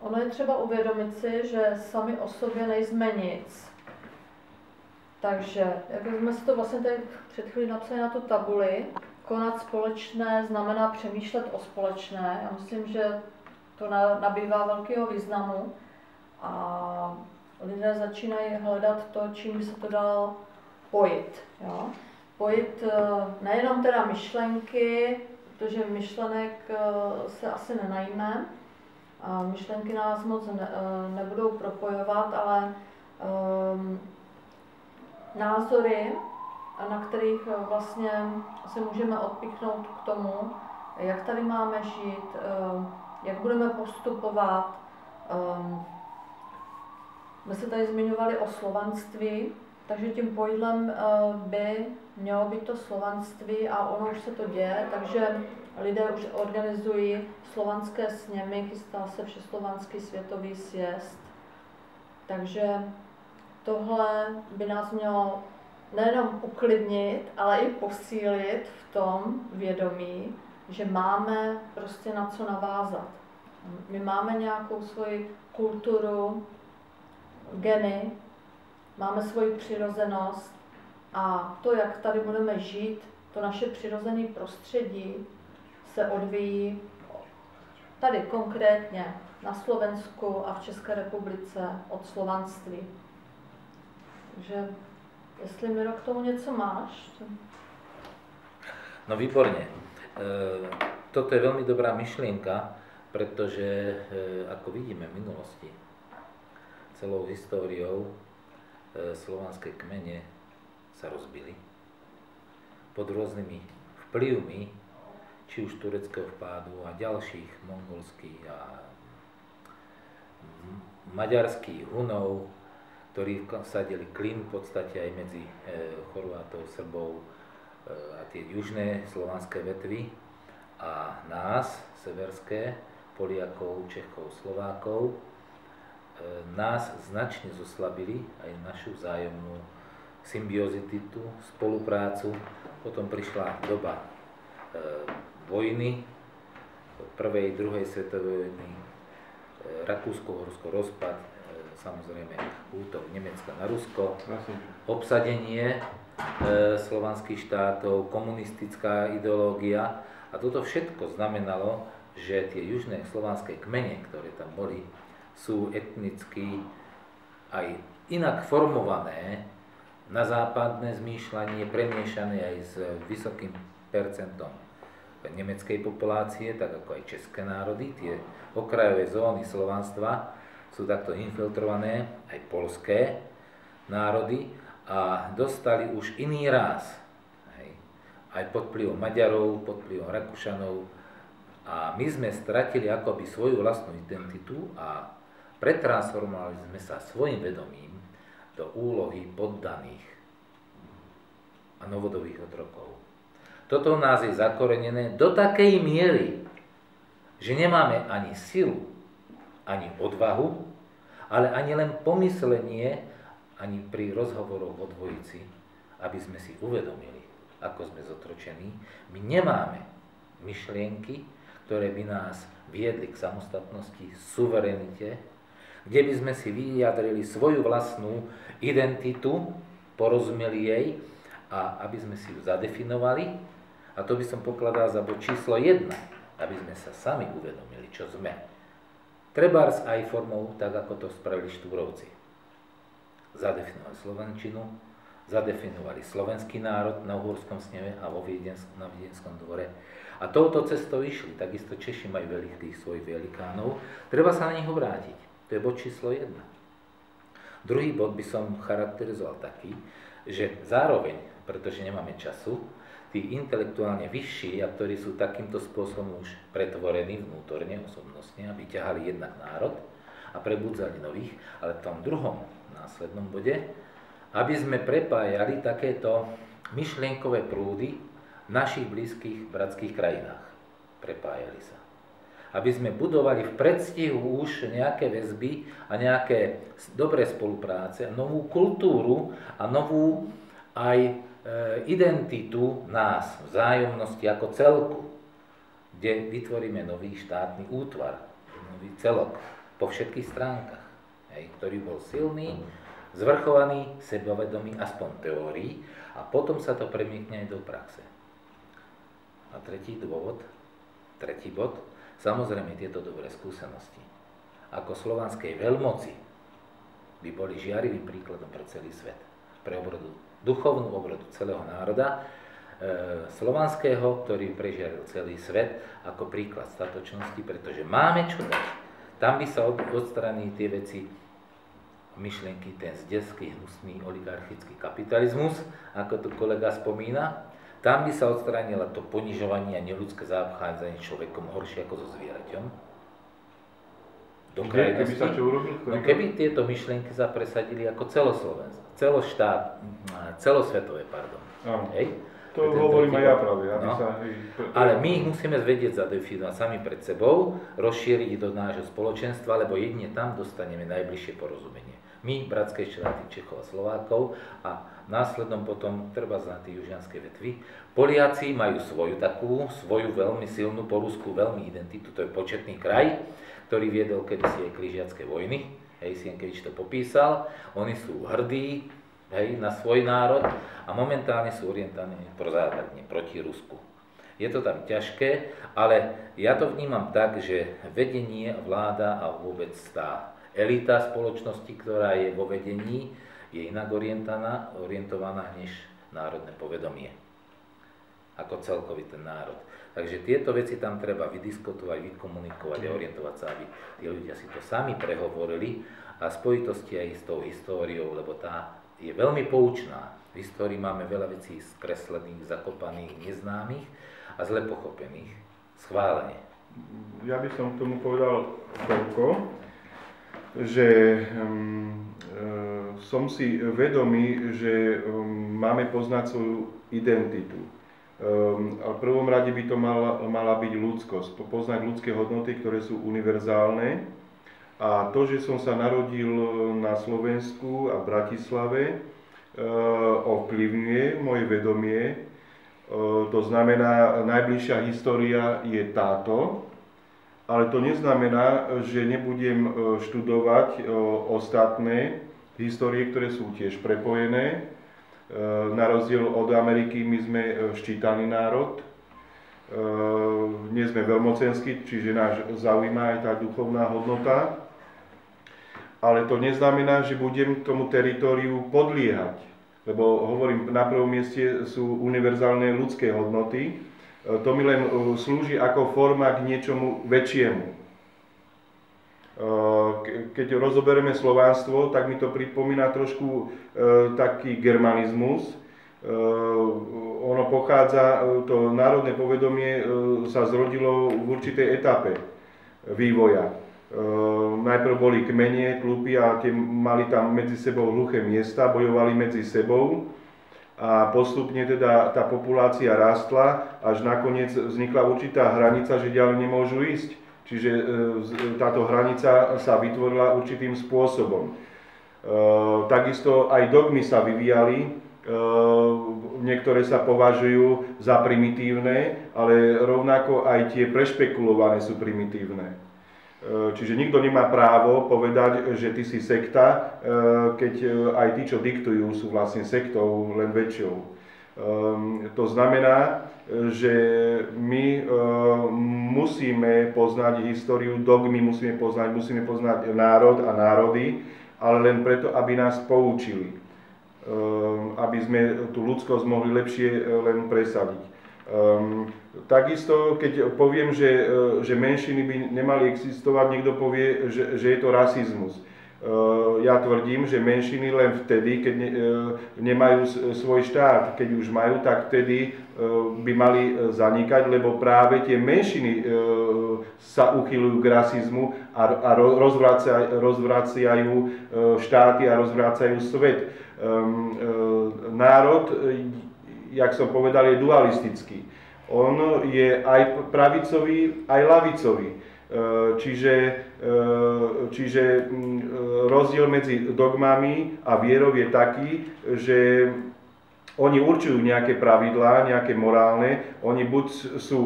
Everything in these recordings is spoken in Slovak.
Ono je třeba uvědomit si, že sami o sobě nejsme nic. Takže, jak jsme si to vlastně tady před chvílí napsali na tu tabuli, konat společné znamená přemýšlet o společné. Já myslím, že to nabývá velkého významu a lidé začínají hledat to, čím by se to dalo pojit. Jo? Pojit nejenom teda myšlenky, protože myšlenek se asi nenajíme, myšlenky nás moc nebudou propojovat, ale názory, na kterých vlastně se můžeme odpíchnout k tomu, jak tady máme žít, jak budeme postupovat. My se tady zmiňovali o slovanství, takže tím pojídlem by mělo být to slovanství a ono už se to děje, takže lidé už organizují slovanské sněmy, chystá se Všeslovanský světový sjezd. Takže tohle by nás mělo nejenom uklidnit, ale i posílit v tom vědomí, že máme prostě na co navázat. My máme nějakou svoji kulturu, geny, máme svoji přirozenost a to, jak tady budeme žít, to naše přirozené prostředí se odvíjí tady konkrétně na Slovensku a v České republice od slovanství. Takže jestli, Miro, k tomu něco máš? No výborne. Toto je veľmi dobrá myšlienka, pretože ako vidíme v minulosti, celou históriou slovanské kmene sa rozbili pod rôznymi vplyvmi, či už tureckého vpádu a ďalších mongolských a maďarských Hunov, ktorí vsadili klin v podstate aj medzi Chorvátov, Srbov a tie južné slovanské vetvy a nás, severské, Poliakov, Čechov, Slovákov, nás značne zoslabili aj našu vzájomnú symbiozitu, spoluprácu. Potom prišla doba vojny, prvej, druhej svetovej vojny, Rakúsko-Horsko rozpad, samozrejme útok Nemecka na Rusko, obsadenie slovanských štátov, komunistická ideológia a toto všetko znamenalo, že tie južné slovanské kmene, ktoré tam boli, sú etnicky aj inak formované na západné zmýšľanie, premiešané aj s vysokým percentom nemeckej populácie, tak ako aj české národy. Tie okrajové zóny slovanstva sú takto infiltrované, aj poľské národy a dostali už iný ráz. Aj pod vplyvom Maďarov, pod vplyvom Rakúšanov. A my sme stratili akoby svoju vlastnú identitu a pretransformovali sme sa svojim vedomím do úlohy poddaných a novodobých otrokov. Toto v nás je zakorenené do takej miery, že nemáme ani silu, ani odvahu, ale ani len pomyslenie, ani pri rozhovoroch o dvojici, aby sme si uvedomili, ako sme zotročení. My nemáme myšlienky, ktoré by nás viedli k samostatnosti, suverenite, kde by sme si vyjadrili svoju vlastnú identitu, porozumeli jej a aby sme si ju zadefinovali. A to by som pokladal za bod číslo 1, aby sme sa sami uvedomili, čo sme. Trebárs aj formou, tak ako to spravili Štúrovci. Zadefinovali slovenčinu, zadefinovali slovenský národ na Uhorskom sneme a na Viedenskom dvore. A touto cestou išli, takisto Češi majú veľkých svojich velikánov, treba sa na nich obrátiť. To je bod číslo 1. Druhý bod by som charakterizoval taký, že zároveň, pretože nemáme času, tí intelektuálne vyšší, a ktorí sú takýmto spôsobom už pretvorení vnútorne, osobnostne, aby ťahali jednak národ a prebudzali nových, ale v tom druhom následnom bode, aby sme prepájali takéto myšlienkové prúdy v našich blízkych bratských krajinách. Prepájali sa. Aby sme budovali v predstihu už nejaké väzby a nejaké dobré spolupráce, novú kultúru a novú aj identitu nás, vzájomnosti ako celku, kde vytvoríme nový štátny útvar, nový celok, po všetkých stránkach, ktorý bol silný, zvrchovaný, sebavedomý, aspoň teórií, a potom sa to premiekne aj do praxe. A tretí bod, samozrejme tieto dobré skúsenosti. Ako slovanskej veľmoci by boli žiarivým príkladom pre celý svet, pre duchovnú obrodu celého národa, slovanského, ktorý prežiaril celý svet, ako príklad statočnosti, pretože máme čo dať. Tam by sa odstranili tie veci, myšlienky, ten zdelský, hnusný oligarchický kapitalizmus, ako tu kolega spomína. Tam by sa odstránilo to ponižovanie a neľudské zaobchádzanie človekom horšie ako so zvieraťom. Do krajnosti. Keby tieto myšlienky sa presadili ako celosvetové, pardon. Hej? To hovorím aj ja práve. Ale my ich musíme vedieť zadefinovať sami pred sebou, rozšíriť do nášho spoločenstva, lebo jedine tam dostaneme najbližšie porozumenie. My, bratské štáty Čechov a Slovákov, a následnom potom treba znať tie južianske vetvy. Poliaci majú svoju veľmi silnú polskú veľmi identitu, to je početný kraj, ktorý viedol kedysi aj križiacké vojny, Sienkiewicz to popísal. Oni sú hrdí na svoj národ a momentálne sú orientovaní prozápadne, proti Rusku. Je to tam ťažké, ale ja to vnímam tak, že vedenie, vláda a vôbec tá elita spoločnosti, ktorá je vo vedení, je inak orientovaná než národné povedomie, ako celkový ten národ. Takže tieto veci tam treba vydiskutovať, vykomunikovať a orientovať sa, aby tí ľudia si to sami prehovorili a spojitosti aj s tou históriou, lebo tá je veľmi poučná. V histórii máme veľa vecí skreslených, zakopaných, neznámych a zle pochopených. Schválenie. Ja by som k tomu povedal toľko, že som si vedomý, že máme poznať svoju identitu. Ale v prvom rade by to mala byť ľudskosť, poznať ľudské hodnoty, ktoré sú univerzálne. A to, že som sa narodil na Slovensku a v Bratislave, ovplyvňuje moje vedomie. To znamená, najbližšia história je táto, ale to neznamená, že nebudem študovať ostatné histórie, ktoré sú tiež prepojené. Na rozdiel od Ameriky my sme ščítaný národ, nie sme veľmocenskí, čiže nás zaujíma aj tá duchovná hodnota. Ale to neznamená, že budem tomu teritóriu podliehať, lebo hovorím, na prvom mieste sú univerzálne ľudské hodnoty. To mi len slúži ako forma k niečomu väčšiemu. Keď rozoberieme slovanstvo, tak mi to pripomína trošku taký germanizmus. Ono pochádza, to národné povedomie sa zrodilo v určitej etape vývoja. Najprv boli kmene, tlupy a tie mali tam medzi sebou hluché miesta, bojovali medzi sebou a postupne teda tá populácia rástla, až nakoniec vznikla určitá hranica, že ďalej nemôžu ísť. Čiže táto hranica sa vytvorila určitým spôsobom. Takisto aj dogmy sa vyvíjali, niektoré sa považujú za primitívne, ale rovnako aj tie prešpekulované sú primitívne. Čiže nikto nemá právo povedať, že ty si sekta, keď aj tí, čo diktujú, sú vlastne sektou, len väčšou. To znamená, že my musíme poznať históriu, dogmy musíme poznať národ a národy, ale len preto, aby nás poučili. Aby sme tú ľudskosť mohli lepšie len presadiť. Takisto, keď poviem, že menšiny by nemali existovať, niekto povie, že je to rasizmus. Ja tvrdím, že menšiny len vtedy, keď nemajú svoj štát. Keď už majú, tak vtedy by mali zanikať, lebo práve tie menšiny sa uchyľujú k rasizmu a rozvracajú štáty a rozvracajú svet. Národ, jak som povedal, je dualistický. On je aj pravicový, aj ľavicový. Čiže rozdiel medzi dogmami a vierou je taký, že oni určujú nejaké pravidlá, nejaké morálne, oni buď sú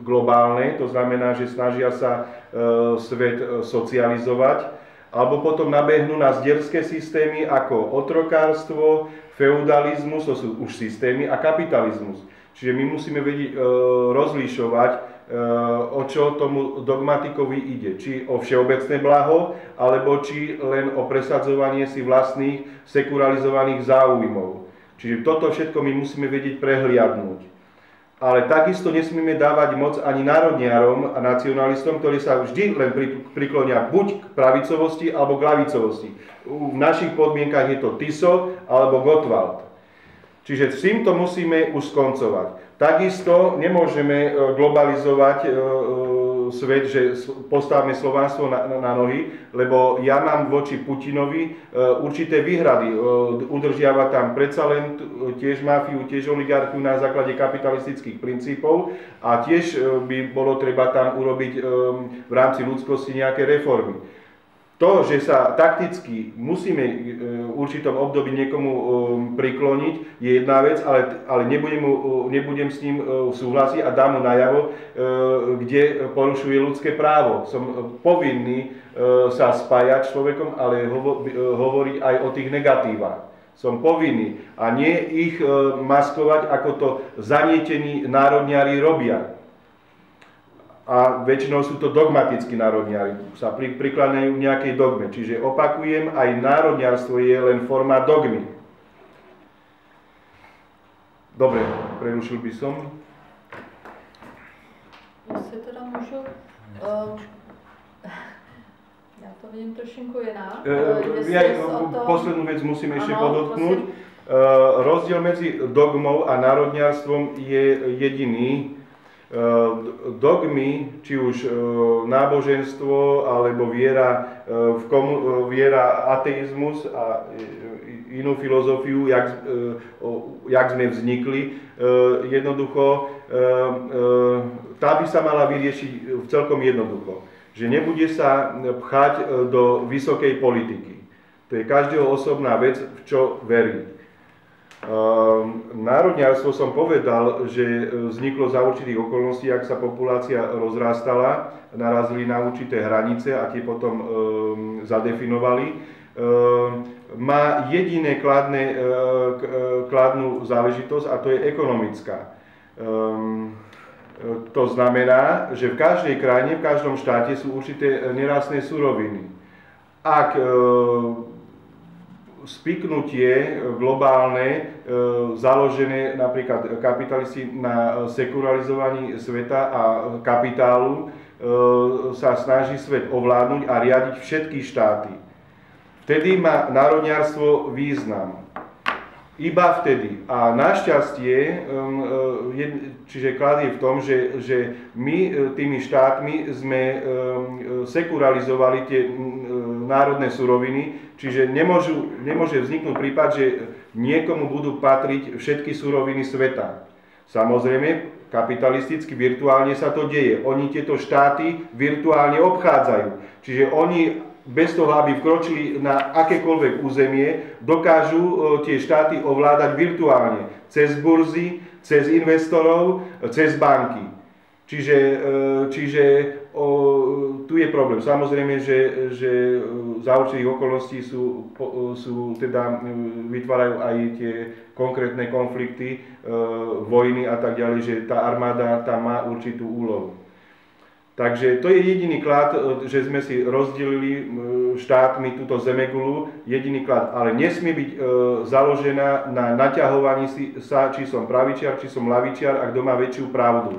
globálne, to znamená, že snažia sa svet socializovať, alebo potom nabehnú na zdierské systémy ako otrokárstvo, feudalizmus, to sú už systémy, a kapitalizmus. Čiže my musíme vedieť rozlišovať, o čo tomu dogmatikovi ide. Či o všeobecné blaho, alebo či len o presadzovanie si vlastných sekulalizovaných záujmov. Čiže toto všetko my musíme vedieť prehliadnúť. Ale takisto nesmieme dávať moc ani národniarom a nacionalistom, ktorí sa vždy len priklonia buď k pravicovosti alebo k lavicovosti. V našich podmienkach je to Tiso alebo Gottwald. Čiže s týmto musíme už skoncovať. Takisto nemôžeme globalizovať svet, že postavme slovanstvo na nohy, lebo ja mám voči Putinovi určité výhrady. Udržiava tam predsa len tiež mafiu, tiež oligarchiu na základe kapitalistických princípov a tiež by bolo treba tam urobiť v rámci ľudskosti nejaké reformy. To, že sa takticky musíme v určitom období niekomu prikloniť, je jedna vec, ale nebudem s ním súhlasiť a dám mu najavo, kde porušuje ľudské právo. Som povinný sa spájať s človekom, ale hovoriť aj o tých negatívach. Som povinný a nie ich maskovať, ako to zanietení národniari robia. A väčšinou sú to dogmatickí národniari, sa prikláňajú v nejakej dogme. Čiže opakujem, aj národniarstvo je len forma dogmy. Dobre, prerušil by som. Jestli teda můžu, já to vidím trošinku jinak. Poslednú vec musím ešte podotknúť. Rozdiel medzi dogmou a národniarstvom je jediný. Dogmy, či už náboženstvo, alebo viera, ateizmus a inú filozofiu, jak sme vznikli, jednoducho, tá by sa mala vyriešiť celkom jednoducho. Že nebude sa pchať do vysokej politiky. To je každého osobná vec, v čo verí. Národniarstvo som povedal, že vzniklo za určitých okolností, ak sa populácia rozrastala, narazili na určité hranice a tie potom zadefinovali. Má jediné kladnú záležitosť a to je ekonomická. To znamená, že v každej krajine, v každom štáte sú určité nerastné suroviny. Ak spiknutie globálne, založené napríklad kapitalisti na sekulalizovaní sveta a kapitálu, sa snaží svet ovládnuť a riadiť všetky štáty. Vtedy má národniarstvo význam. Iba vtedy. A našťastie, čiže klad je v tom, že my tými štátmi sme sekulalizovali tie národné suroviny, čiže nemôže vzniknúť prípad, že niekomu budú patriť všetky suroviny sveta. Samozrejme, kapitalisticky, virtuálne sa to deje. Oni tieto štáty virtuálne obchádzajú. Čiže oni bez toho, aby vkročili na akékoľvek územie, dokážu tie štáty ovládať virtuálne. Cez burzy, cez investorov, cez banky. Čiže tu je problém. Samozrejme, že za určitých okolností vytvárajú aj tie konkrétne konflikty, vojny a tak ďalej, že tá armáda tam má určitú úlohu. Takže to je jediný klad, že sme si rozdelili štátmi túto zemegulu, jediný klad, ale nesmie byť založená na naťahovaní sa, či som pravičiar, či som lavičiar a kto má väčšiu pravdu.